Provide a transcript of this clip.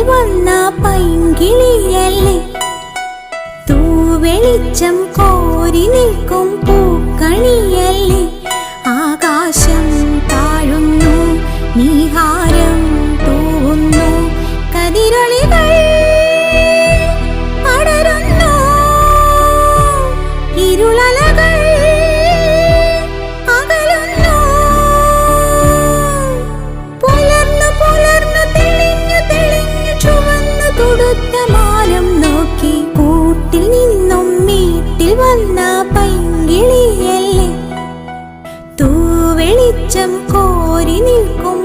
വന്ന പൈങ്കിളിയല്ലേ, തൂവെളിച്ചം കോരി നിൽക്കും പൂക്കണിയല്ലേ. ആകാശം താഴുന്നു, നീഹാരം തൂവുന്നു, കതിരൊളികൾ പടരുന്നു, ഇരുളലകൾ അകലുന്നു. പുലർന്നു പുലർന്നു തെളിഞ്ഞു തെളിഞ്ഞു ചുവന്നു തൊടുത്ത മാനം നോക്കി കൂട്ടിൽ നിന്നും വീട്ടിൽ വന്ന പൈങ്കിളിയല്ലേ, തൂവെളിച്ചം കോരി നിൽക്കും